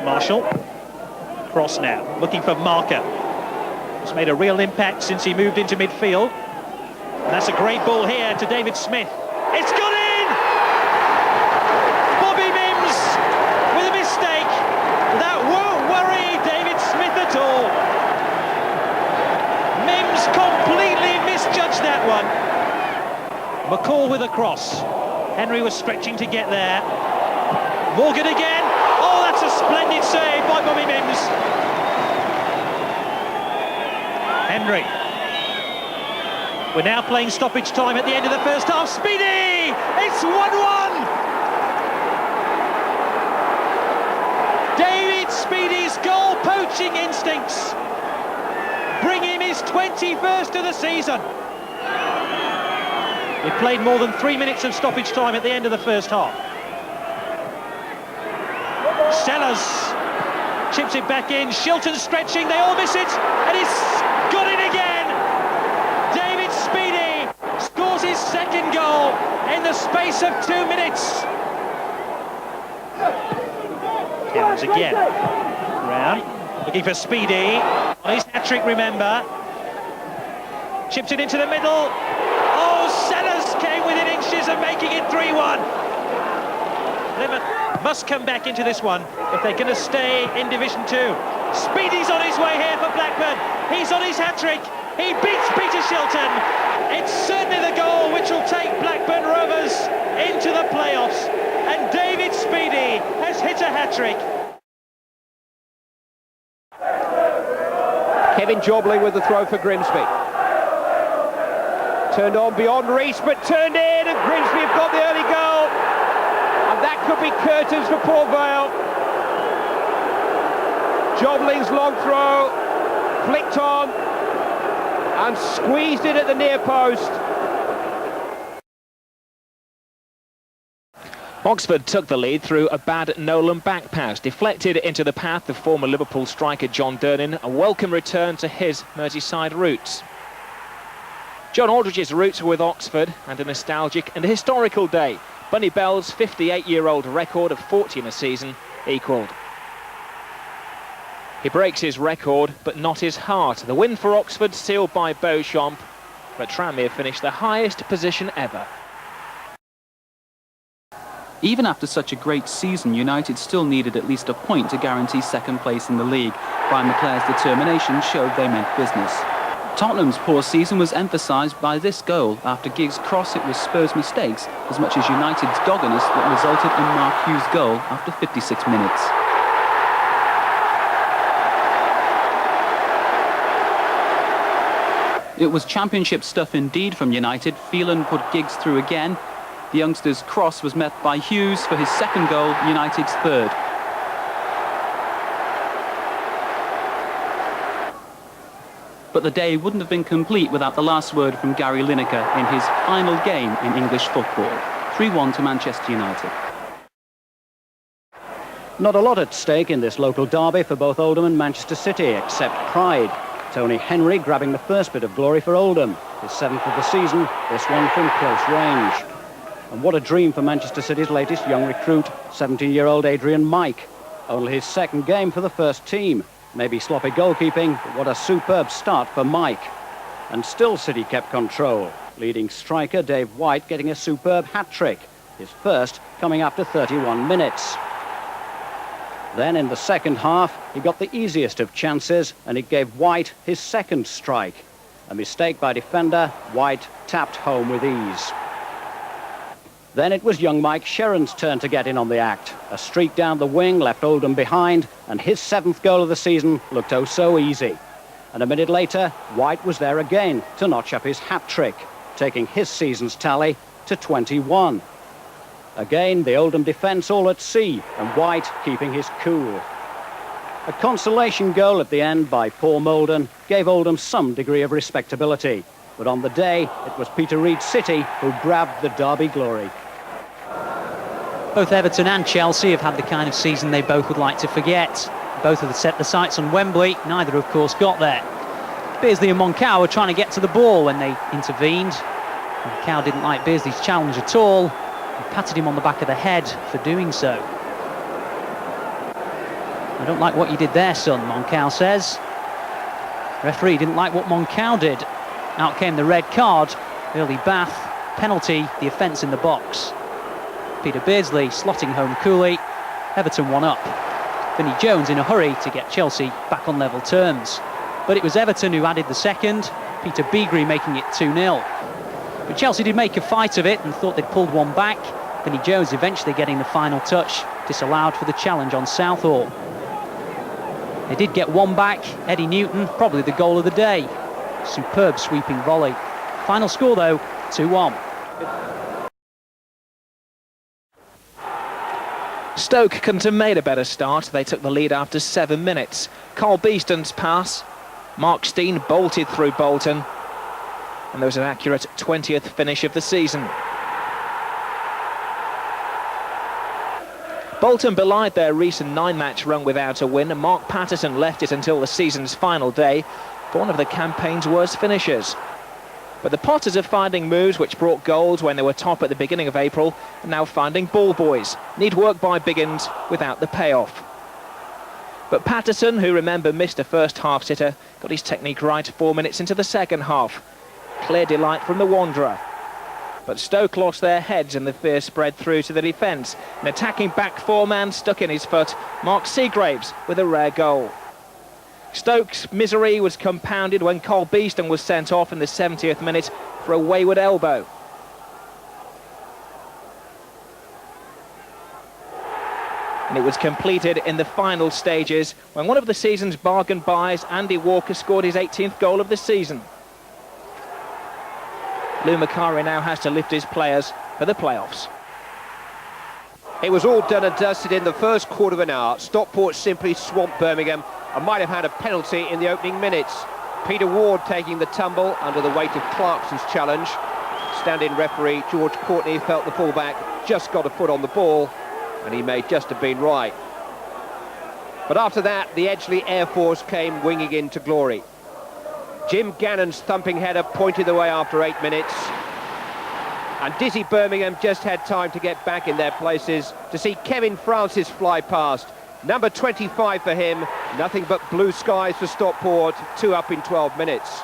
Marshall. Cross now, looking for Marker. He's made a real impact since he moved into midfield. And that's a great ball here to David Smith. It's gone in! Bobby Mims with a mistake. That won't worry David Smith at all. Mims completely misjudged that one. McCall with a cross. Henry was stretching to get there. Morgan again. Oh, that's a splendid save by Bobby Mims. Henry. We're now playing stoppage time at the end of the first half. Speedy! It's 1-1! David Speedy's goal-poaching instincts bring him his 21st of the season. We played more than 3 minutes of stoppage time at the end of the first half. Sellers chips it back in. Shilton stretching, they all miss it, and he's got it again. David Speedy scores his second goal in the space of 2 minutes. Counts again. Round, looking for Speedy. On his hat-trick, remember. Chips it into the middle. Oh, Sellers came within inches of making it 3-1. Plymouth must come back into this one if they're going to stay in Division 2. Speedy's on his way here for Blackburn. He's on his hat-trick. He beats Peter Shilton. It's certainly the goal which will take Blackburn Rovers into the playoffs. And David Speedy has hit a hat-trick. Kevin Jobley with the throw for Grimsby. Turned on beyond reach, but turned in, and Grimsby have got the early goal. And that could be curtains for poor Vale. Jobling's long throw, flicked on, and squeezed it at the near post. Oxford took the lead through a bad Nolan back pass, deflected into the path of former Liverpool striker John Durnin, a welcome return to his Merseyside roots. John Aldridge's roots were with Oxford, and a nostalgic and a historical day. Bunny Bell's 58-year-old record of 40 in a season equalled. He breaks his record, but not his heart. The win for Oxford sealed by Beauchamp, but Tranmere finished the highest position ever. Even after such a great season, United still needed at least a point to guarantee second place in the league. Brian McClare's determination showed they meant business. Tottenham's poor season was emphasised by this goal. After Giggs' cross, it was Spurs' mistakes as much as United's doggedness that resulted in Mark Hughes' goal after 56 minutes. It was championship stuff indeed from United. Phelan put Giggs through again. The youngster's cross was met by Hughes for his second goal, United's third. But the day wouldn't have been complete without the last word from Gary Lineker in his final game in English football. 3-1 to Manchester United. Not a lot at stake in this local derby for both Oldham and Manchester City, except pride. Tony Henry grabbing the first bit of glory for Oldham. His 7th of the season, this one from close range. And what a dream for Manchester City's latest young recruit, 17-year-old Adrian Mike. Only his second game for the first team. Maybe sloppy goalkeeping, but what a superb start for Mike. And still City kept control, leading striker Dave White getting a superb hat-trick, his first coming after 31 minutes. Then in the second half, he got the easiest of chances, and it gave White his second strike. A mistake by defender, White tapped home with ease. Then it was young Mike Sherron's turn to get in on the act. A streak down the wing left Oldham behind, and his 7th goal of the season looked oh so easy. And a minute later, White was there again to notch up his hat-trick, taking his season's tally to 21. Again, the Oldham defence all at sea, and White keeping his cool. A consolation goal at the end by Paul Molden gave Oldham some degree of respectability. But on the day, it was Peter Reid's City who grabbed the derby glory. Both Everton and Chelsea have had the kind of season they both would like to forget. Both have set the sights on Wembley, neither of course got there. Beardsley and Moncau were trying to get to the ball when they intervened. Moncau didn't like Beardsley's challenge at all and patted him on the back of the head for doing so. I don't like what you did there, son, Moncal says. Referee didn't like what Moncal did. Out came the red card, early bath, penalty, the offence in the box. Peter Beardsley slotting home coolly. Everton 1 up. Vinnie Jones in a hurry to get Chelsea back on level terms. But it was Everton who added the second, Peter Beagrie making it 2-0. But Chelsea did make a fight of it and thought they'd pulled one back. Vinnie Jones eventually getting the final touch, disallowed for the challenge on Southall. They did get one back. Eddie Newton, probably the goal of the day. Superb sweeping volley. Final score though, 2-1. Stoke couldn't have made a better start. They took the lead after 7 minutes. Carl Beeston's pass. Mark Steen bolted through Bolton. And there was an accurate 20th finish of the season. Bolton belied their recent 9-match run without a win, and Mark Patterson left it until the season's final day for one of the campaign's worst finishers. But the Potters are finding moves which brought goals when they were top at the beginning of April, and now finding ball boys. Need work by Biggins without the payoff. But Patterson, who remember missed a first half sitter, got his technique right 4 minutes into the second half. Clear delight from the Wanderer. But Stoke lost their heads and the fear spread through to the defence. An attacking back four-man stuck in his foot, Mark Seagraves with a rare goal. Stoke's misery was compounded when Carl Beeston was sent off in the 70th minute for a wayward elbow. And it was completed in the final stages when one of the season's bargain buys, Andy Walker, scored his 18th goal of the season. Lou Macari now has to lift his players for the playoffs. It was all done and dusted in the first quarter of an hour. Stockport simply swamped Birmingham and might have had a penalty in the opening minutes. Peter Ward taking the tumble under the weight of Clarkson's challenge. Stand-in referee George Courtney felt the fullback just got a foot on the ball, and he may just have been right. But after that, the Edgeley Air Force came winging into glory. Jim Gannon's thumping header pointed the way after 8 minutes. And dizzy Birmingham just had time to get back in their places to see Kevin Francis fly past. Number 25 for him, nothing but blue skies for Stockport, 2 up in 12 minutes.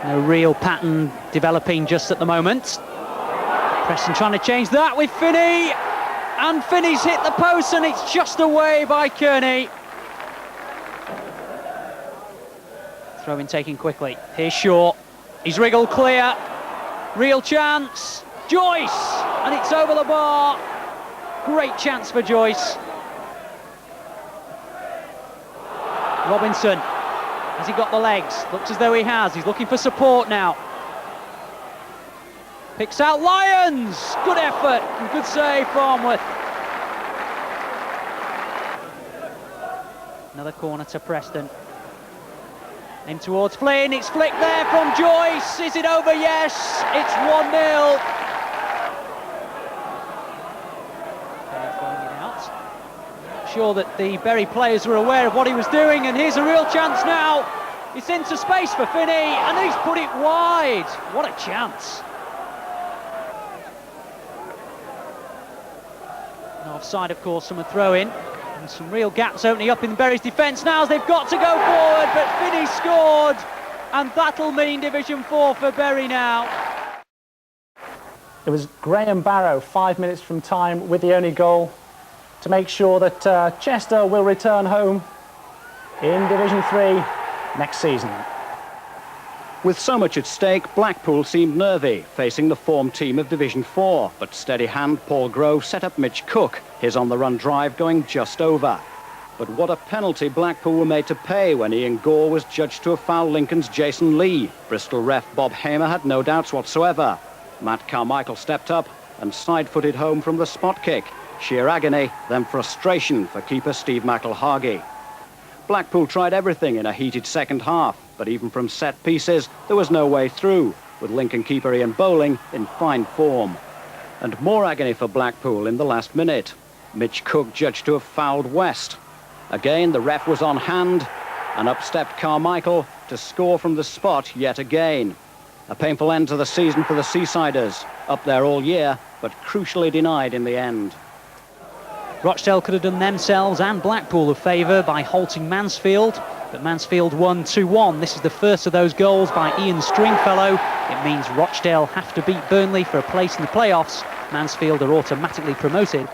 No real pattern developing just at the moment. Preston trying to change that with Finney. And Finney's hit the post and it's just away by Kearney. Throw-in taken quickly. Here's Shaw. He's wriggled clear. Real chance. Joyce! And it's over the bar. Great chance for Joyce. Robinson. Has he got the legs? Looks as though he has. He's looking for support now. Picks out Lyons. Good effort and good save, Farnworth. Another corner to Preston. In towards Flynn. It's flicked there from Joyce. Is it over? Yes. It's 1-0. Throwing it out. Sure that the Bury players were aware of what he was doing, and here's a real chance now. It's into space for Finney, and he's put it wide. What a chance. Offside, of course, from a throw-in. And some real gaps opening up in Bury's defence now as they've got to go forward, but Finney scored, and that'll mean Division 4 for Bury now. It was Graham Barrow, 5 minutes from time, with the only goal to make sure that Chester will return home in Division 3 next season. With so much at stake, Blackpool seemed nervy, facing the form team of Division 4. But steady hand Paul Grove set up Mitch Cook, his on-the-run drive going just over. But what a penalty Blackpool were made to pay when Ian Gore was judged to have fouled Lincoln's Jason Lee. Bristol ref Bob Hamer had no doubts whatsoever. Matt Carmichael stepped up and side-footed home from the spot kick. Sheer agony, then frustration for keeper Steve McElhargy. Blackpool tried everything in a heated second half, but even from set pieces, there was no way through, with Lincoln keeper Ian Bowling in fine form. And more agony for Blackpool in the last minute. Mitch Cook judged to have fouled West. Again, the ref was on hand, and up stepped Carmichael to score from the spot yet again. A painful end to the season for the Seasiders, up there all year, but crucially denied in the end. Rochdale could have done themselves and Blackpool a favour by halting Mansfield, but Mansfield won 2-1. This is the first of those goals by Ian Stringfellow. It means Rochdale have to beat Burnley for a place in the playoffs. Mansfield are automatically promoted.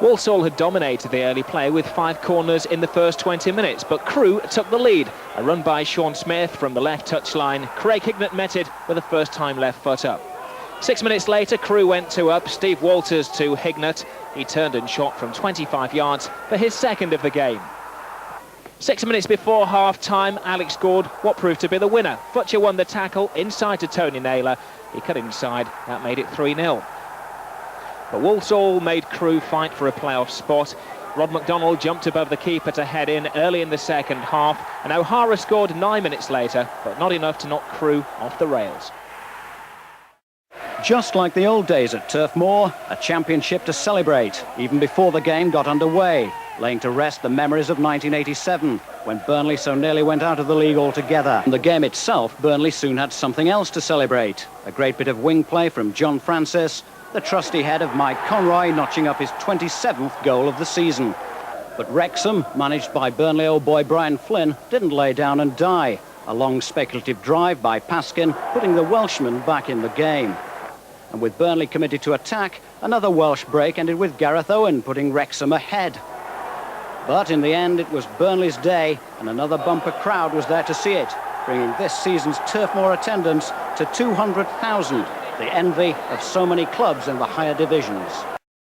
Walsall had dominated the early play with 5 corners in the first 20 minutes, but Crewe took the lead. A run by Sean Smith from the left touchline. Craig Hignett met it with a first-time left foot up. 6 minutes later, Crewe went 2 up. Steve Walters to Hignett. He turned and shot from 25 yards for his second of the game. 6 minutes before half-time, Alex scored what proved to be the winner. Futcher won the tackle inside to Tony Naylor. He cut inside. That made it 3-0. But Walsall made Crewe fight for a playoff spot. Rod McDonald jumped above the keeper to head in early in the second half, and O'Hara scored 9 minutes later, but not enough to knock Crewe off the rails. Just like the old days at Turf Moor, a championship to celebrate, even before the game got underway, laying to rest the memories of 1987, when Burnley so nearly went out of the league altogether. In the game itself, Burnley soon had something else to celebrate. A great bit of wing play from John Francis, the trusty head of Mike Conroy notching up his 27th goal of the season. But Wrexham, managed by Burnley old boy Brian Flynn, didn't lay down and die. A long speculative drive by Paskin, putting the Welshman back in the game. And with Burnley committed to attack, another Welsh break ended with Gareth Owen putting Wrexham ahead. But in the end, it was Burnley's day, and another bumper crowd was there to see it, bringing this season's Turf Moor attendance to 200,000, the envy of so many clubs in the higher divisions.